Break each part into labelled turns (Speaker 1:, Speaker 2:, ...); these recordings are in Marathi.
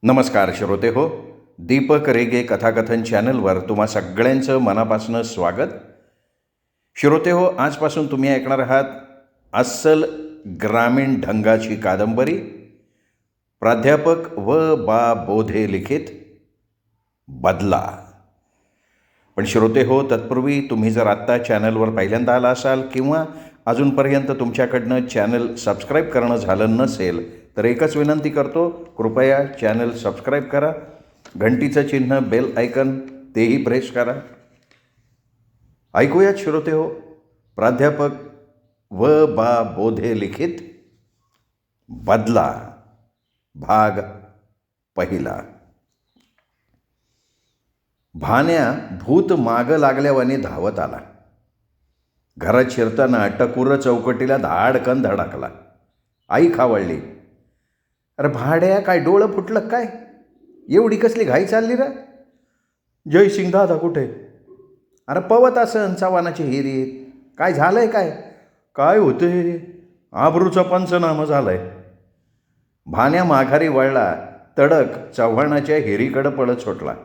Speaker 1: नमस्कार श्रोते हो. दीपक रेगे कथाकथन चॅनलवर तुम्हा सगळ्यांचं मनापासून स्वागत. श्रोते हो, आजपासून तुम्ही ऐकणार आहात अस्सल ग्रामीण ढंगाची कादंबरी, प्राध्यापक बा बोधे लिखित बदला. पण श्रोते हो, तत्पूर्वी तुम्ही जर आत्ता चॅनलवर पहिल्यांदा आला असाल किंवा अजूनपर्यंत तुमच्याकडनं चॅनल सबस्क्राईब करणं झालं नसेल तर एकच विनंती करतो, कृपया चॅनल सबस्क्राईब करा, घंटीचं चिन्ह बेल आयकन तेही प्रेस करा. ऐकूयात श्रोते हो, प्राध्यापक बा बोधे लिखित बदला, भाग पहिला. भान्या भूत मागं लागल्यावानी धावत आला. घरात शिरताना टकुर चौकटीला धाडकन धडकला. आई खावळली. अरे भाड्या, काय डोळं फुटलं काय? एवढी कसली घाई चालली रे? जयसिंग दादा कुठे? अरे पवत असन चव्हाणाची हिरीत. काय झालंय काय? काय होते? आबरूचा पंचनामा झालाय. भान्या माघारी वळला. तडक चव्हाणाच्या हिरीकडं पळत सुटला.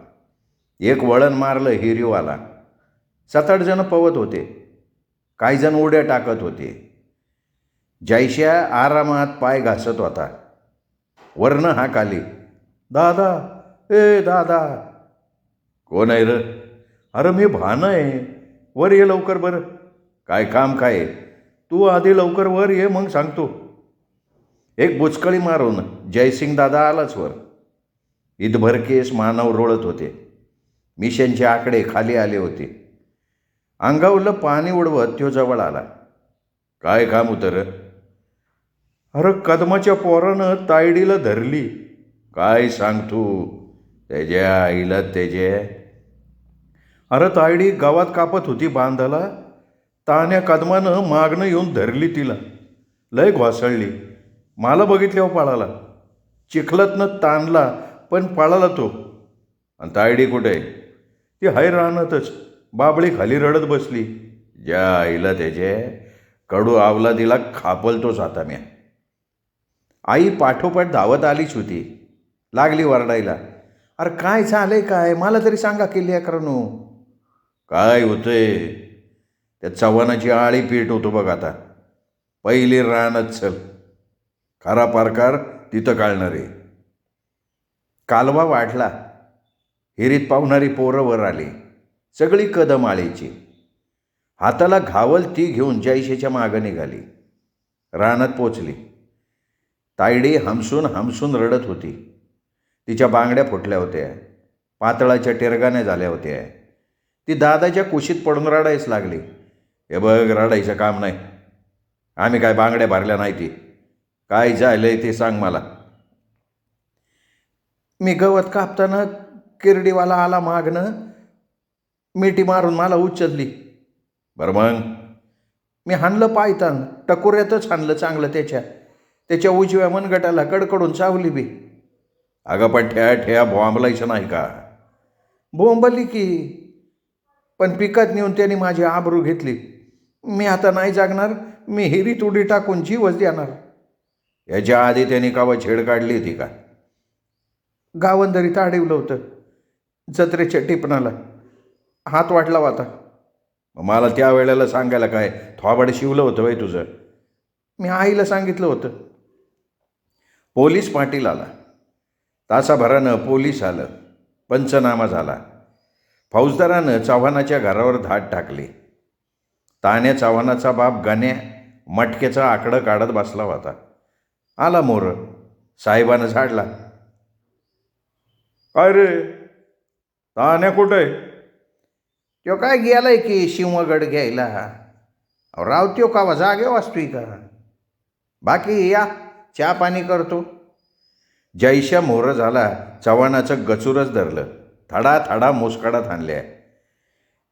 Speaker 1: एक वळण मारलं, हिरीवाला. 7-8 जण पवत होते. काही जण उड्या टाकत होते. जयश्या आरामात पाय घासत होता. वरनं हाक आली, दादा, ए दादा. कोण आहे र? अरे मी भान आहे. वर ये लवकर. बरं काय काम काय? तू आधी लवकर वर ये, मग सांगतो. एक बुचकळी मारून जयसिंग दादा आलाच वर. ईदभर केस मानव रोळत होते. मिशनचे आकडे खाली आले होते. अंगावरलं पाणी उडवत तो जवळ आला. काय काम होतं र? अरे कदमाच्या पोरानं तायडीला धरली. काय सांगतो? त्याच्या आईला त्याचे. अरे तायडी गावात कापत होती बांधाला. तान्या कदमानं मागणं येऊन धरली तिला. लय घोसळली. मला बघितल्यावर पळाला. चिखलातनं ताणला, पण पळाला तो. आणि तायडी कुठे? ती हाय रानातच बाबळी खाली रडत बसली. ज्या आईला त्याचे. कडू आवला तिला खापलतोच आता म्या. आई पाठोपाठ धावत आलीच होती. लागली वरडायला. अरे काय झालंय काय? मला तरी सांगा की लेकरांनो. काय होतंय? त्या चव्हाणाची आळी पेट होतो बघ आता. पहिली रानात चल. खरा पारकार तिथं काढणार आहे. कालवा वाढला. हिरीत पावणारी पोरं वर आली. सगळी कदम आळीची. हाताला घावल ती घेऊन जयशेच्या मागं निघाली. रानात पोचली. तायडी हमसून रडत होती. तिच्या बांगड्या फुटल्या होत्या. पातळाच्या टिरगाने झाल्या होत्या. ती दादाच्या कुशीत पडून रडायच लागली. हे बघ, रडायचं काम नाही. आम्ही काय बांगड्या भरल्या नाही. ती काय झालंय ते सांग मला. मी गवत कापताना किरडीवाला आला मागणं. मिठी मारून मला उचलली. बरं मग? मी हाणलं पायतान. टकोऱ्यातच हाणलं चांगलं. त्याच्या उजव्या मनगटाला कडकडून चावली बी. अगं पण ठ्या बॉम्बलायचं नाही का? बोंबली की, पण पिकात नेऊन त्याने माझी आबरू घेतली. मी आता नाही जागणार. मी हिरीत उडी टाकून जीवच देणार. याच्या आधी त्याने कावा छेड काढली होती का? गावंदरीत अडवलं होतं जत्रेच्या टिपणाला. हात वाटला होता. मला त्या वेळेला सांगायला काय? थोबाड शिवलं होतं वय तुझं? मी आईला सांगितलं होतं. पोलीस पाटील आला. तासाभरानं पोलीस आलं. पंचनामा झाला. फौजदारानं चव्हाणाच्या घरावर धाड टाकली. तान्या चव्हाणाचा बाप गण्या मटक्याचा आकडं काढत बसला होता. आला मोर. साहेबानं झाडला. काय रे, तान्या कुठे? तो काय गेलाय की शिवगड घ्यायला. राव त्यो कावा जागे वाचतोय का? बाकी या चहा पाणी करतो. जयशा मोहर झाला. चव्हाणाचं गचूरच धरलं. थडा मुसकाडात आणल्या.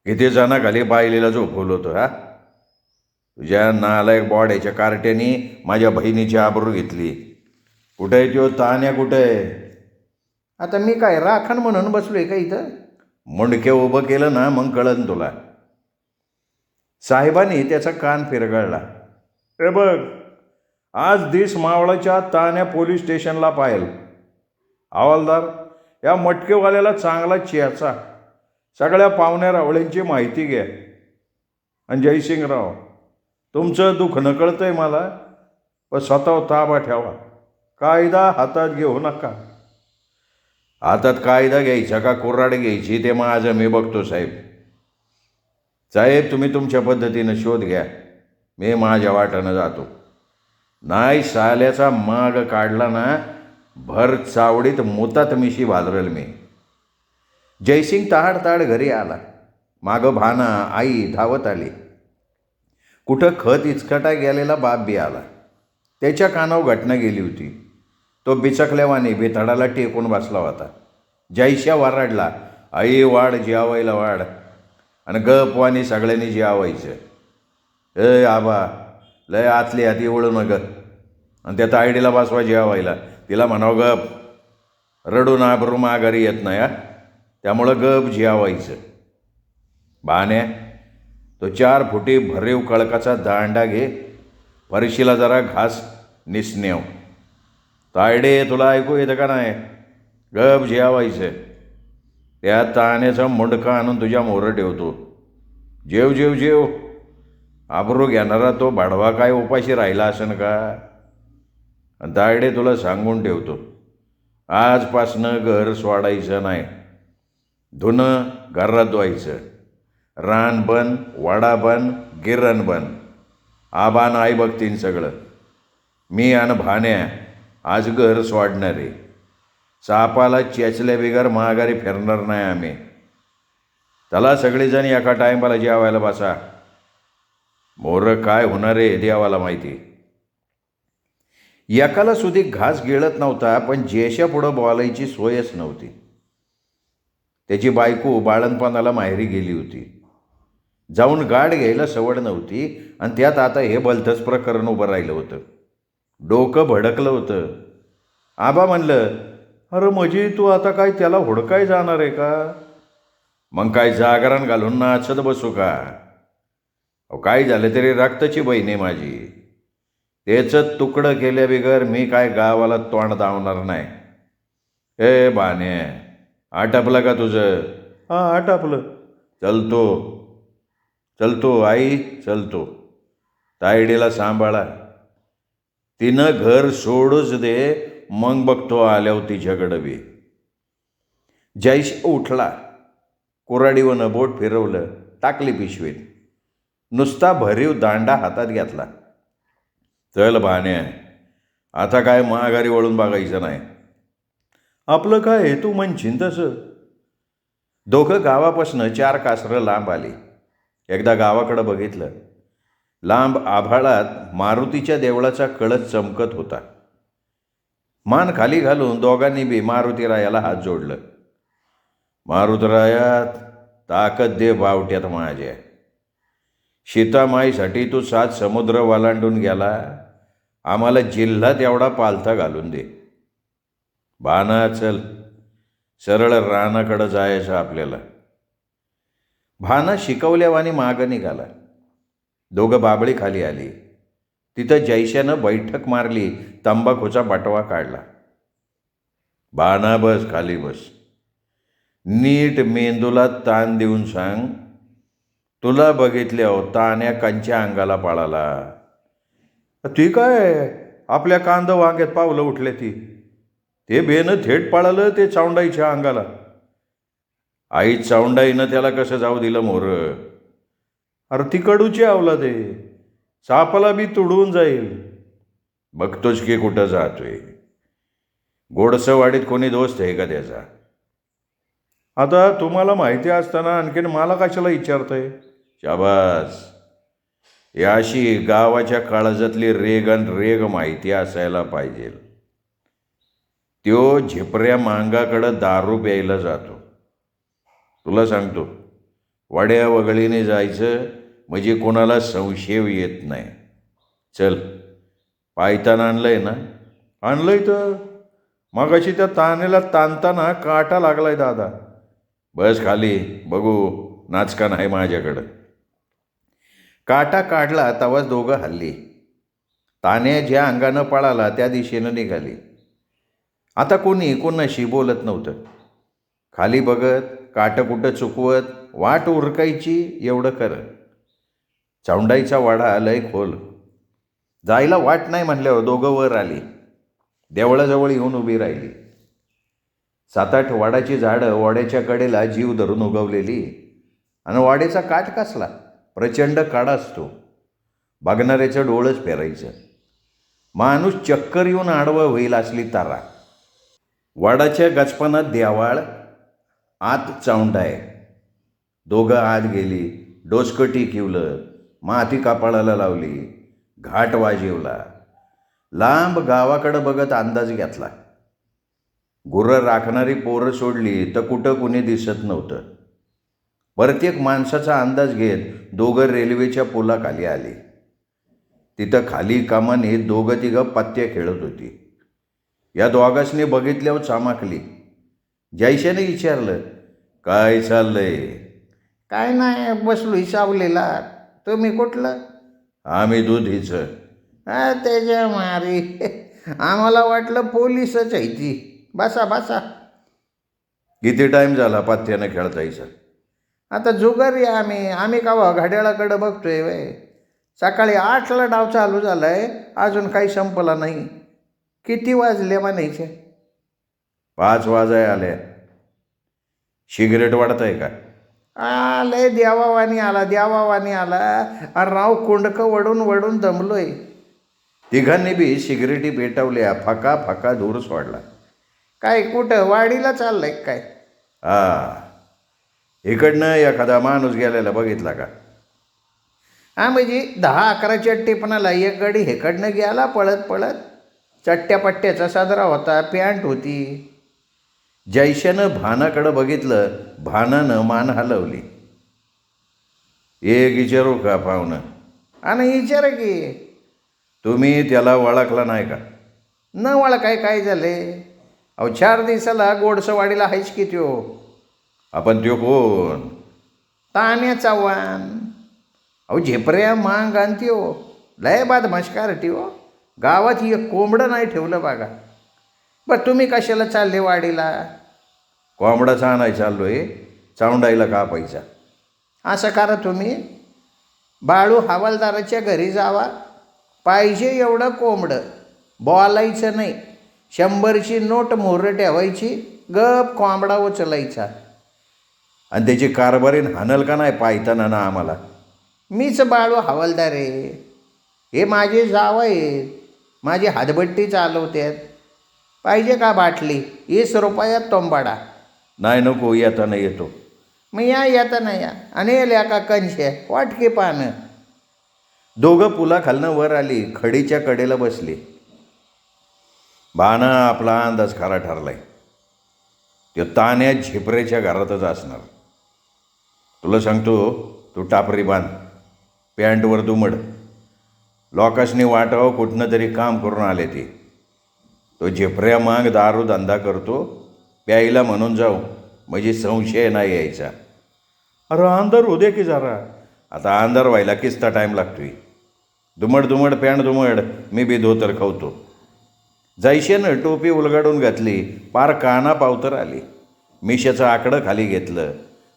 Speaker 1: किती जणाखाली बायलीला झोपवलं होतं हा? तुझ्या नालायक बॉड्याच्या कार्ट्यानी माझ्या बहिणीची आबरू घेतली. कुठे आहे त्यो तान्या? कुठे आहे? आता मी काय राखण म्हणून बसलोय का इथं? मुंडके उभं केलं ना, मग कळन तुला. साहेबांनी त्याचा कान फिरगळला. हे बघ, आज दिस मावळाच्या तान्या पोलीस स्टेशनला पाहिल. हवालदार, या मटकेवाल्याला चांगला चेचा, सगळ्या पाहुण्या रावळ्यांची माहिती घ्या. आणि जयसिंगराव, तुमचं दुःख नकळतंय मला, पण स्वतःवर ताबा ठेवा. कायदा हातात घेऊ नका. हातात कायदा घ्यायचा का कुऱ्हाड घ्यायची ते माझं मी बघतो साहेब. साहेब, तुम्ही तुमच्या पद्धतीनं शोध घ्या, मी माझ्या वाटानं जातो. नाही साल्याचा माग काढला ना, भर चावडीत मुतात मिशी भाजरेल मी. जयसिंग ताड घरी आला. मागं भाना, आई धावत आली. कुठं खत इचकटा गेलेला बाप बी आला. त्याच्या कानावर घटना गेली होती. तो बिचकल्यावानी बेथडाला टेकून बसला होता. जयशा वराडला, आई वाढ, जेवायला वाढ. आणि गपवानी सगळ्यांनी जेवायचं. ए आबा, लय आतली हाती वळू न ग. आणि त्या तायडीला बसवा जेवायला. तिला म्हणावं गप, रडून आबरू माघारी येत नाही. त्यामुळं गप जेवायचं. बाण्या, तो 4 फुटी भरीव कळकाचा दांडा घे, फरशीला जरा घास निसनेव. तायडे, तुला ऐकू येतं का नाही? गप जेवायचं. त्या ताण्याचा मुंडका आणून तुझ्या मोरं ठेवतो. जेव जेव जेव. आबरू घेणारा तो भाडवा काय उपाशी राहिला असेल का? आणि तायडे, तुला सांगून ठेवतो, आजपासनं घर सोडायचं नाही. धुणं घरात धुवायचं. रान बन, वाडा बन, गिरण बन. आबान आई बघतीन सगळं. मी आणि भाण्या आज घर सोडणारे. सापाला चेचल्या बिगर माघारी फिरणार नाही आम्ही. चला सगळेजण एका टायमाला जेवायला बसा. मोरं काय होणार आहे देवाला माहिती. एकाला सुधी घास गिळत नव्हता, पण जेशा पुढं बोलायची सोयच नव्हती. त्याची बायको बाळणपणाला माहेरी गेली होती. जाऊन गाठ घ्यायला सवड नव्हती, आणि त्यात आता हे भलतंच प्रकरण उभं राहिलं होतं. डोकं भडकलं होतं. आबा म्हणलं, अरे म्हणजे तू आता काय त्याला हुडकाय जाणार आहे का? मग काय जागरण घालून नाचत बसू का? काय झालं तरी रक्ताची बहीण आहे माझी. त्याचं तुकडं केल्या बिगर मी काय गावाला तोंड दावणार नाही. ए बाने, आटपलं का तुझं? हां, आटपलं. चलतो चलतो आई, चलतो. तायडीला सांभाळा. तिनं घर सोडूच दे, मग बघतो आल्यावर तिच्याकडं बी. जयश उठला. कुऱ्हाडीवनं बोट फिरवलं, टाकली पिशवीत. नुसता भरीव दांडा हातात घेतला. चल भाण्या, आता काय माघारी वळून बघायचं नाही. आपलं काय तू म्हणशील तसं. दोघं गावापासनं 4 कासरं लांब आली. एकदा गावाकडं बघितलं. लांब आभाळात मारुतीच्या देवळाचा कळस चमकत होता. मान खाली घालून दोघांनी बी मारुतीरायाला हात जोडलं. मारुतराया, ताकद दे बावट्यात माझ्या. सीतामाईसाठी तू 7 समुद्र वालांडून गेला, आम्हाला जिल्ह्यात एवढा पालथा घालून दे. बाना, चल, सरळ रानाकडं जायचं आपल्याला. भाना शिकवल्यावानी मागं निघाला. दोघं बाबळी खाली आली. तिथं जयशानं बैठक मारली, तंबाखूचा बटवा काढला. बाना, बस, खाली बस. नीट मेंदूला ताण देऊन सांग, तुला बघितल्यावर ताण्या कंच्या अंगाला पळाला. ती काय, आपल्या कांद वांग्यात पावलं उठले ती. ते बेनं थेट पळालं ते चावंडाईच्या अंगाला. आई चावंडाईनं त्याला कसं जाऊ दिलं मोर? अरे ती कडूची अवलाद आहे, सापाला बी तुडवून जाईल. बघतोच की कुठं जातोय. गोडसवाडीत कोणी दोस्त आहे का त्याचा? आता तुम्हाला माहिती असताना आणखीन मला कशाला विचारतंय? शाबास, याशी गावाच्या काळजातली रेग अन रेग माहिती असायला पाहिजे. त्यो झिपऱ्या मांगाकडं दारू प्यायला जातो. तुला सांगतो, वड्या वगळीने जायचं म्हणजे कोणाला संशय येत नाही. चल, पायतान आणलंय ना? आणलंय तर. मगाशी त्या तानेला ताणताना काटा लागलाय दादा. बस खाली, बघू नाचकान आहे माझ्याकडं. काटा काढला तवाच दोघं हल्ली. तान्या ज्या अंगानं पळाला त्या दिशेनं निघाली. आता कोणाशी बोलत नव्हतं. खाली बघत, काटकुटं चुकवत, वाट उरकायची एवढं खरं. चौंडाईचा वाडा लय खोल. जायला वाट नाही म्हणल्यावर दोघं वर आली. देवळाजवळ येऊन उभी राहिली. 7-8 वाडाची झाडं वाड्याच्या कडेला जीव धरून उगवलेली. आणि वाड्याचा काठ कसला प्रचंड काढा असतो. बघणाऱ्याचं डोळंच फेरायचं. माणूस चक्कर येऊन आडवं होईल असली तारा. वाडाच्या गचपानात देवाळ, आत चौंडाय. दोघं आत गेली. डोसकं टिकिवलं, माती कपाळाला लावली, घाट वाजवला. लांब गावाकडं बघत अंदाज घेतला. गुरं राखणारी पोरं सोडली तर कुठं कुणी दिसत नव्हतं. प्रत्येक माणसाचा अंदाज घेत दोघं रेल्वेच्या पुलाखाली आली. तिथं खाली कामाने दोघं तिघं पत्त्या खेळत होती. या दोघांनी बघितल्यावर चामाकली. जयशाने विचारलं, काय चाललंय?
Speaker 2: काय नाही, बसलो सावलेला. तुम्ही कुठलं?
Speaker 1: आम्ही दुधीचं.
Speaker 2: त्याच्या मारी आम्हाला वाटलं पोलीसच आहे ती. बसा बसा.
Speaker 1: किती टाईम झाला पत्त्यानं खेळतायचं?
Speaker 2: आता जुगारी आम्ही का घड्याळाकडं बघतोय वय. सकाळी 8ला डाव चालू झाला आहे, अजून काही संपला नाही. किती वाजले म्हणायचे?
Speaker 1: 5 वाजाय आल्या. सिगरेट वाढताय का?
Speaker 2: लय देवावानी आला. आणि राव कुंडकं वडून वडून दमलोय.
Speaker 1: तिघांनी बी सिगरेटी पेटवल्या. फका फका दूर सोडला.
Speaker 2: काय कुठं वाडीला चाललंय काय?
Speaker 1: इकडनं एखादा माणूस गेलेला बघितला का?
Speaker 2: म्हणजे 10-11च्या टिपणाला एक गाडी हेकडनं गेला पळत पळत. चट्ट्या पट्ट्याचा साजरा होता, पॅन्ट होती.
Speaker 1: जयशानं भानाकडं बघितलं. भानानं मान हलवली. एक विचारू का पाहुणं?
Speaker 2: आणि विचार की.
Speaker 1: तुम्ही त्याला ओळखला नाही का?
Speaker 2: न ओळखाय काय झाले? 4 दिवसाला गोडसवाडीला हायच की त्यो.
Speaker 1: आपण त्यो कोण?
Speaker 2: तान्या चव्हाण. झेपऱ्या मांग आणत्यो. लय बदमाशकार ठेव. गावात एक कोंबडं नाही ठेवलं बघा. बरं तुम्ही कशाला चालले वाडीला?
Speaker 1: कोंबडाचा आणाय चाललोय. चौंडाईला कापायचा.
Speaker 2: असं करा तुम्ही, बाळू हवालदाराच्या घरी जावा. पाहिजे एवढं कोंबडं. बोलायचं नाही. 100ची नोट मोहर ठेवायची. गप कोंबडा उचलायचा.
Speaker 1: आणि त्याची कारभारीन हाणल का नाही पायताना ना आम्हाला?
Speaker 2: मीच बाळू हवालदार आहे. हे माझे जावं आहेत. माझी हातभट्टी चालवतात. पाहिजे का बाटली? 20 रुपयात तोंबाडा.
Speaker 1: नाही नको, येताना येतो.
Speaker 2: मग येताना या. आणि येल्या का कंशे वाटके पानं.
Speaker 1: दोघं पुलाखालनं वर आली. खडीच्या कडेला बसली. बाणा आपला अंदाज खरा ठरलाय. तो तान्या झेपरेच्या घरातच असणार. तुला सांगतो, तू टापरी बांध, पॅन्टवर दुमड. लोकांनी वाटावं कुठनं तरी काम करून आले ते. तो झेपऱ्या माग दारू धंदा करतो. प्यायला म्हणून जाऊ म्हणजे संशय नाही यायचा. अरे अंधार होऊ दे की जरा. आता अंधार व्हायला किस्ता टाईम लागतोय. दुमड पॅन्ट दुमड. मी बी धोतर खावतो. जयशेनं टोपी उलगाडून घातली. पार काना पावतर आली. मिशाचं आकडं खाली घेतलं.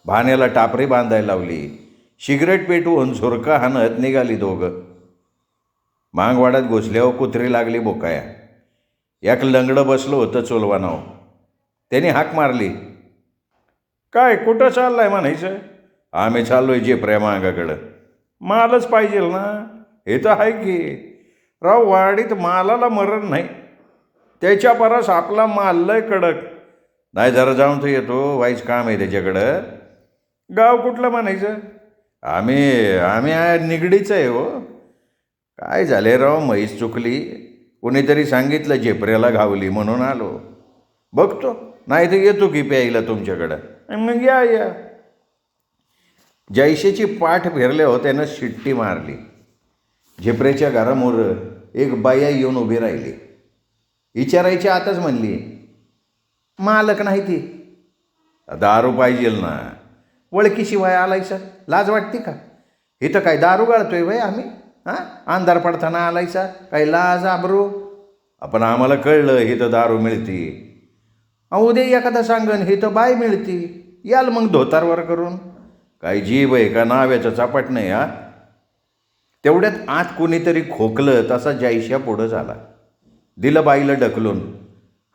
Speaker 1: भाण्याला टापरी बांधायला लावली. सिगरेट पेटवून झुरका हाणत निघाली दोघं. मांगवाड्यात घुसल्यावर कुत्री लागली बोकाया. एक लंगडं बसलं होतं चोलवानाव. त्याने हाक मारली. काय कुठं चाललाय म्हणायचं? आम्ही चाललोय झेपऱ्या मागाकडं. मालच पाहिजे ना. हे तर आहे की राव, वाडीत मालाला मरण नाही. त्याच्या परस आपला माल लय कडक. नाही जरा जाऊन तर येतो, वाईच काम आहे त्याच्याकडं. गाव कुठलं म्हणायचं? आम्ही निगडीचं आहे हो. काय झाले राव, म्हैस चुकली. कोणीतरी सांगितलं झेपऱ्याला घावली म्हणून आलो. बघतो, नाही तर येतो की प्यायला तुमच्याकडं. मग या. जयशेची पाठ फिरल्यावर त्यानं शिट्टी मारली. झेपऱ्याच्या घरामोर एक बाया येऊन उभी राहिली. विचारायची आताच म्हणली, मालक नाही ती. दारू पाहिजेल ना. ओळखीशिवाय आलायचा लाज वाटते का? इथं काय दारू गाळतोय भाई आम्ही? अंधार पडताना आलायचा काय लाज आबरू? आपण आम्हाला कळलं इथं दारू मिळते.
Speaker 2: उद्या एखादा सांगन हे तर बाय मिळती, याल मग धोतारवर करून.
Speaker 1: काय जीव आहे का नाव्याचं चापट नाही हा. तेवढ्यात आत कोणीतरी खोकलं तसा जयश्या पुढं झाला. दिलं बाईला ढकलून.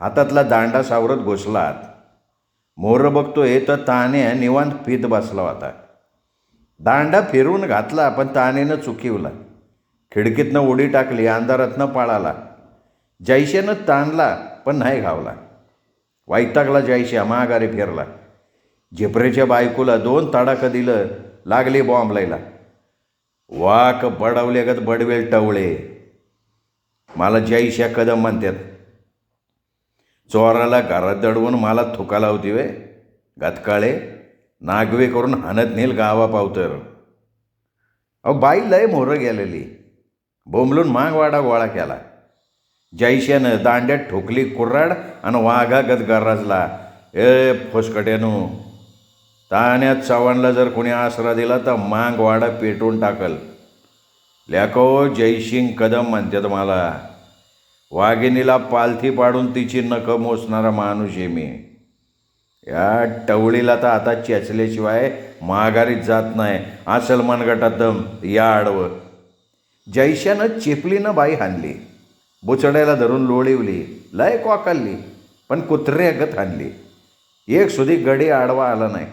Speaker 1: हातातला दांडा सावरत घुसला आत. मोर बघतोय तर तान्या निवांत पीत बसला होता. दांडा फिरवून घातला पण तानेनं चुकिवला. खिडकीतनं उडी टाकली, अंधारातनं पळाला. जयश्यानं ताणला पण नाही घावला. वैतागला जयश्या माघारी फिरला. झिपरेच्या बायकोला 2 तडाखं दिलं, लागली बॉम्बलायला. वाक बडवलेगत बडवेल टवळे. मला जयश्या कदम म्हणतात. चोराला घरात दडवून मला थुका लावती वे. गतकाळे नागवे करून हाणत नेल गावा पावतर. बाई लय मोरं गेलेली. बोंबलून मागवाडा गोळा केला. जयश्यानं दांड्यात ठोकली कुर्राड आणि वाघागत गरजला. ए फोसकट्यानू, ताण्यात चव्हाणला जर कोणी आसरा दिला तर मागवाडा पेटून टाकल. ल्याको जयसिंग कदम म्हणतात मला. वाघिणीला पालथी पाडून तिची नखं मोसणारा माणूस आहे मी. या टवळीला तर आता चेचल्याशिवाय माघारीच जात नाही. असल मनगटात दम या आडवं. जयश्यानं चिपलीनं बाई हाणली. बुचड्याला धरून लोळिवली. लय कॉकलली पण कुत्र्यागत हाणली. एक सुधी गडी आडवा आला नाही.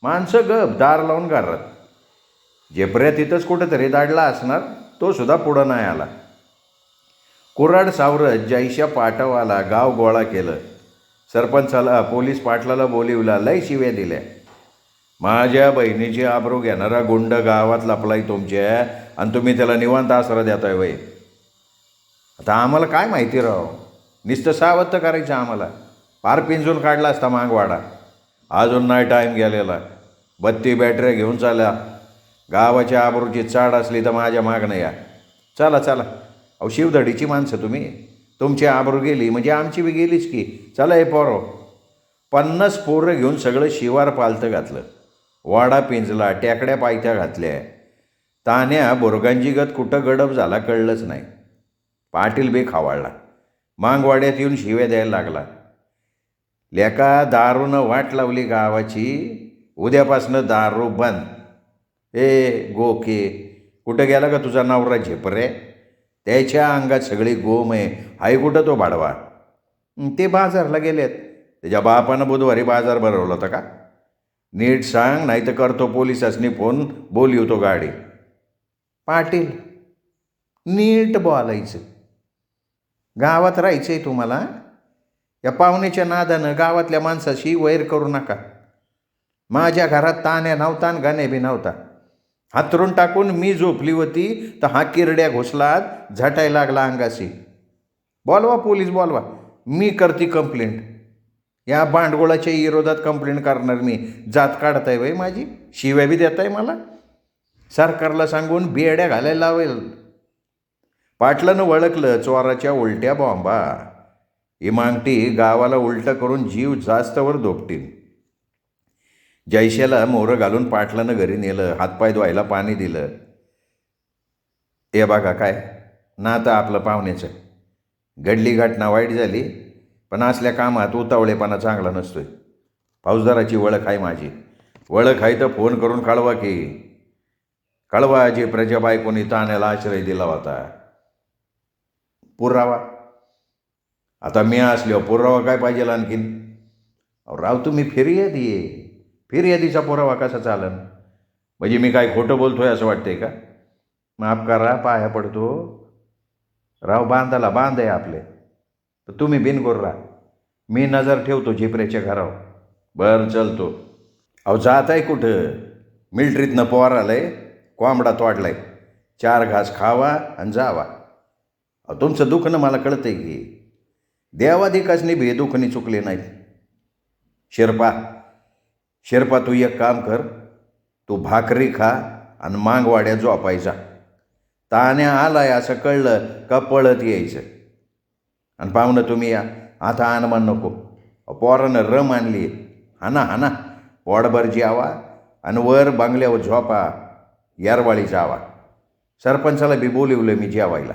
Speaker 1: माणसं गप दार लावून घरात. झेपऱ्या तिथंच कुठंतरी दाडला असणार, तो सुद्धा पुढं नाही आला. कुऱ्हाड सावरत जयश्या पाठवाला गाव गोळा केलं. सरपंचाला पोलीस पाटलाला बोलिवला. लय शिव्या दिल्या. माझ्या बहिणीची आबरू घेणारा गुंड गावात लपलाय तुमच्या आणि तुम्ही त्याला निवांत आसरा देताय वय. आता आम्हाला काय माहिती राव. नुसतं सावध करायचं आम्हाला. पार पिंजून काढला असता मागवाडा. अजून नाही टाईम गेलेला. 32 बॅटऱ्या घेऊन चाला. गावाच्या आबरूची चाड असली तर माझ्या मागणं या. चला चला. शिवधडीची माणसं तुम्ही. तुमची आबरू गेली म्हणजे आमची बी गेलीच की. चला हे पोरो. 50 पोरं घेऊन सगळं शिवार पालतं घातलं. वाडा पिंजला, टेकड्या पायथ्या घातल्या. तान्या बोरगांजीगत कुठं गडप झाला कळलंच नाही. पाटील बे खावाळला. मागवाड्यात येऊन शिव्या द्यायला लागला. लेका दारूनं वाट लावली गावाची. उद्यापासनं दारू बंद. ए गोके, कुठं गेला का तुझा नवरा झेपरे? त्याच्या अंगात सगळी गोम आहे. हाय कुठं तो भाडवा?
Speaker 2: ते बाजारला गेलेत.
Speaker 1: त्याच्या बापानं बुधवारी बाजार भरवला होता का? नीट सांग, नाही तर करतो पोलिसांनी फोन. बोलिवतो गाडी.
Speaker 2: पाटील, नीट बोलायचं. गावात राहायचं आहे तुम्हाला. या पाहुण्याच्या नादानं गावातल्या माणसाशी वैर करू नका. माझ्या घरात ताण्या नव्हता आणि गाणे बी नव्हता. हातरून टाकून मी झोपली होती तर हा किरड्या घुसलात, झटायला लागला अंगाशी. बोलवा पोलीस बोलवा. मी करते कंप्लेंट. या भांडगोळाच्या विरोधात कंप्लेंट करणार मी. जात काढताय वय माझी. शिव्या बी देताय मला. सरकारला सांगून बेड्या घालायला लावेल. पाटलानं वळखलं चोराच्या उलट्या बॉम्बा. इमांगटी गावाला उलटं करून जीव जास्तवर धोपटीन. जयश्याला मोरं घालून पाटलानं घरी नेलं. हातपाय धुवायला पाणी दिलं. हे बघा काय नातं आपलं पाहुण्याचं. घडली घटना वाईट झाली पण असल्या कामात उतावळेपणा चांगला नसतोय. फौजदाराची ओळख आहे माझी. ओळख आहे तर फोन करून कळवा की. कळवा जे प्रजा बायकोनी ताण्याला आश्रय दिला होता. पुरावा. आता मी असलो पुरावा काय पाहिजे आणखीन? राव तुम्ही फिर्यादी आहे. फिर्यादीचा पुरावा कसा चालन? म्हणजे मी काय खोटं बोलतोय असं वाटतंय का? माफ करा, पाया पडतो. राव बांधाला बांध आहे आपले. तर तुम्ही बिनगोर राहा. मी नजर ठेवतो झिपऱ्याच्या घरावर. बरं चलतो. जात आहे कुठं? मिल्ट्रीतनं पोर आलंय. कोंबडा तोडलाय. 4 घास खावा आणि जावा. तुमचं दुखणं मला कळतंय की. देवाधिकासनी भेदुखणी चुकले नाहीत. शिरपा तू एक काम कर. तू भाकरी खा आणि मागवाड्या झोपायचा. ताण्या आलाय असं कळलं का पळत यायचं. आणि पाहुणं तुम्ही या. आता आनमान नको. पोरानं रम आणली. हाना हाना. पोटभर जेवा आणि वर बांगल्यावर झोपा. यारवाळी जावा. सरपंचाला बी बोलिवलं मी जेवायला.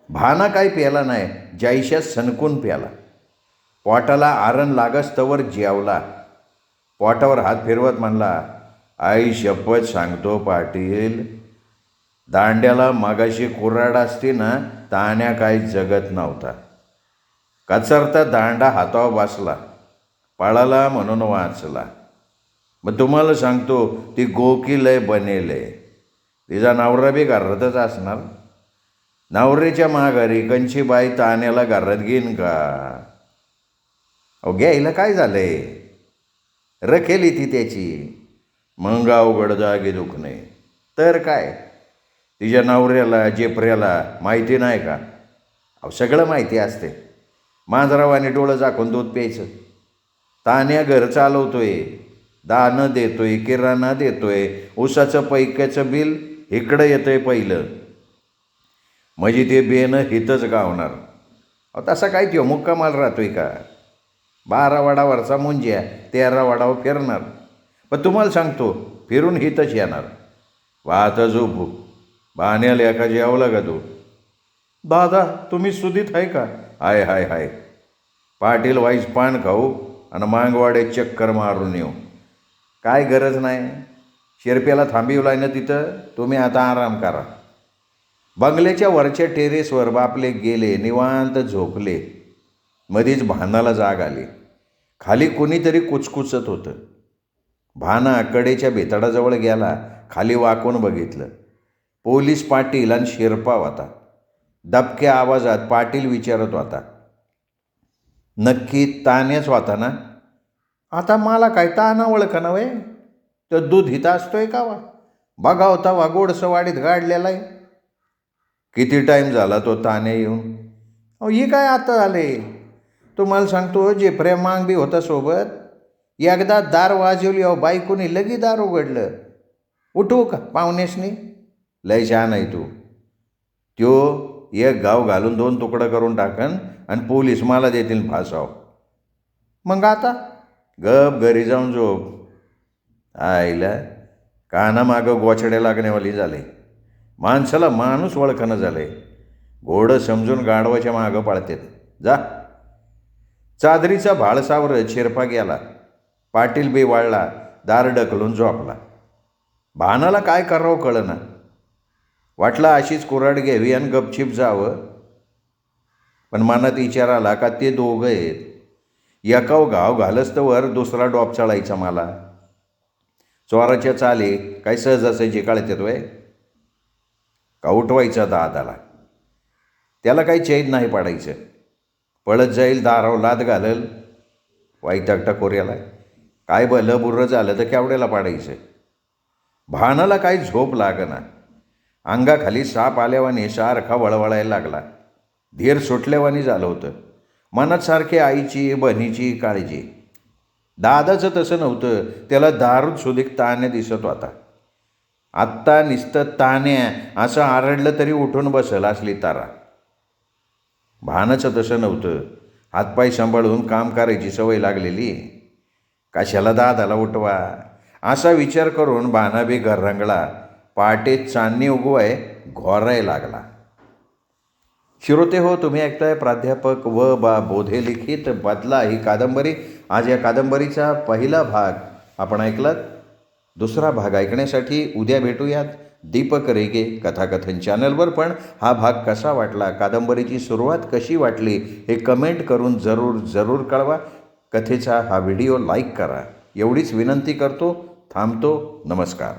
Speaker 2: भाना काय प्याला नाही. जयश्या सणकून प्याला.
Speaker 1: पोटाला आरण लागस तवर जेवला. पोटावर हात फिरवत म्हणला, आई शपथ सांगतो पाटील, दांड्याला मगाशी कुऱ्हाड असती ना, ताण्या काही जगत नव्हता. कचरता दांडा हातावर बसला, पळाला म्हणून वाचला. मग तुम्हाला सांगतो, ती गोकी लय बनेल आहे. तिचा नवरा बी घरातच असणार. नवऱ्याच्या माघारी कंची बाई ताण्याला घरात घेईन का? अहो घ्यायला काय झालंय, रखेली ती त्याची. मग अवघड जागी दुखणे तर काय. तिच्या नवऱ्याला जेपऱ्याला माहिती नाही का? अहो सगळं माहिती असते. मांजरावाने डोळं झाकून दूध प्यायचं. ताण्या घर चालवतोय, दानं देतोय, किराणा देतोय, ऊसाचं पैक्याचं बिल इकडं येतंय पहिलं. म्हणजे ते बेनं हितच गावणार. अहो तसा काय त्यो मुक्कामाल राहतोय का? 12 वडावरचा मुंज्या 13 वडावर फिरणार. पण तुम्हाला सांगतो, फिरून हितच येणार. वाहता झोपू बाण्याला एका जेवला का तू? दादा तुम्ही सुधीत आहे का? हाय हाय हाय. पाटील वाईस पान खाऊ आणि मांगवाडे चक्कर मारून येऊ. काय गरज नाही. शिरप्याला थांबिवलाय ना तिथं. तुम्ही आता आराम करा. बंगल्याच्या वरच्या टेरेसवर बापले गेले, निवांत झोपले. मधीच भानाला जाग आली. खाली कोणीतरी कुचकुचत होतं. भाना कडेच्या बेताडाजवळ गेला, खाली वाकून बघितलं. पोलीस पाटील आणि शिरपा होता. दबक्या आवाजात पाटील विचारत होता, नक्की ताण्याच होता ना? आता मला काय ताना ओळखा नव्हे. तर दूध हिता असतोय का वा? बघा होता वा गोडसं वाडीत गाडलेला आहे. किती टाईम झाला तो ताने येऊन? अहो ही काय आता झाले. तुम्हाला सांगतो, जेपऱ्या मांग बी होता सोबत. एकदा दार वाजवली, अहो बायकोनी लगी दार उघडलं. उठवू का पाहुण्यासनी? लय छान आहे तू. त्यो एक गाव घालून 2 तुकडं करून टाकन आणि पोलीस मला देतील फासाव. मग आता गप घरी जाऊन झोप. आईला कानामागं गोचड्या लागण्यावाली झाले. माणसाला माणूस ओळखणं झाले. घोडं समजून गाढवाच्या मागं पाळतात. जा. चादरीचा भाळसावर शिरपा गेला. पाटील बी वाळला, दार ढकलून झोपला. भानाला काय करावं कळना. वाटला अशीच कुऱ्हाड घ्यावी आणि गपचिप जावं. पण मनात विचार आला का ते दोघं आहेत. एकाव घाव घालस्तवर दुसरा डॉप चढायचा मला. चोराच्या चाली काय सहजासहजी कळतात वय का? उठवायचा दादाला. त्याला काही चैन नाही पाडायचं. पळत जाईल, दाराव लाद घालल. वाईटाकटा कोऱ्याला काय भलं बुर्र झालं तर केवढ्याला पाडायचं. भानाला काही झोप लागना. अंगाखाली साप आल्यावानी सारखा वळवळायला लागला. धीर सुटल्यावानी झालं होतं. मनात सारखे आईची बहिणीची काळजी. दादाचं तसं नव्हतं. त्याला दारूत सुधीक ताण्या दिसत होता. आत्ता नुसतं ताण्या असं आरडलं तरी उठून बसल असली तारा. भानाचं तसं नव्हतं. हातपाय सांभाळून काम करायची सवय लागलेली. कशाला दादाला उठवा असा विचार करून भाना बी घररंगळा. पहाटे चांदणी उगवाय घोरायला लागला. श्रोते हो, तुम्ही ऐकताय प्राध्यापक व बा बोधे लिखित बदला ही कादंबरी. आज या कादंबरीचा पहिला भाग आपण ऐकलात. दुसरा भाग ऐकण्यासाठी उद्या भेटूयात दीपक रेगे कथाकथन चॅनलवर. पण हा भाग कसा वाटला, कादंबरीची सुरुवात कशी वाटली हे कमेंट करून जरूर कळवा. कथेचा हा व्हिडिओ लाईक करा एवढीच विनंती करतो. थांबतो. नमस्कार.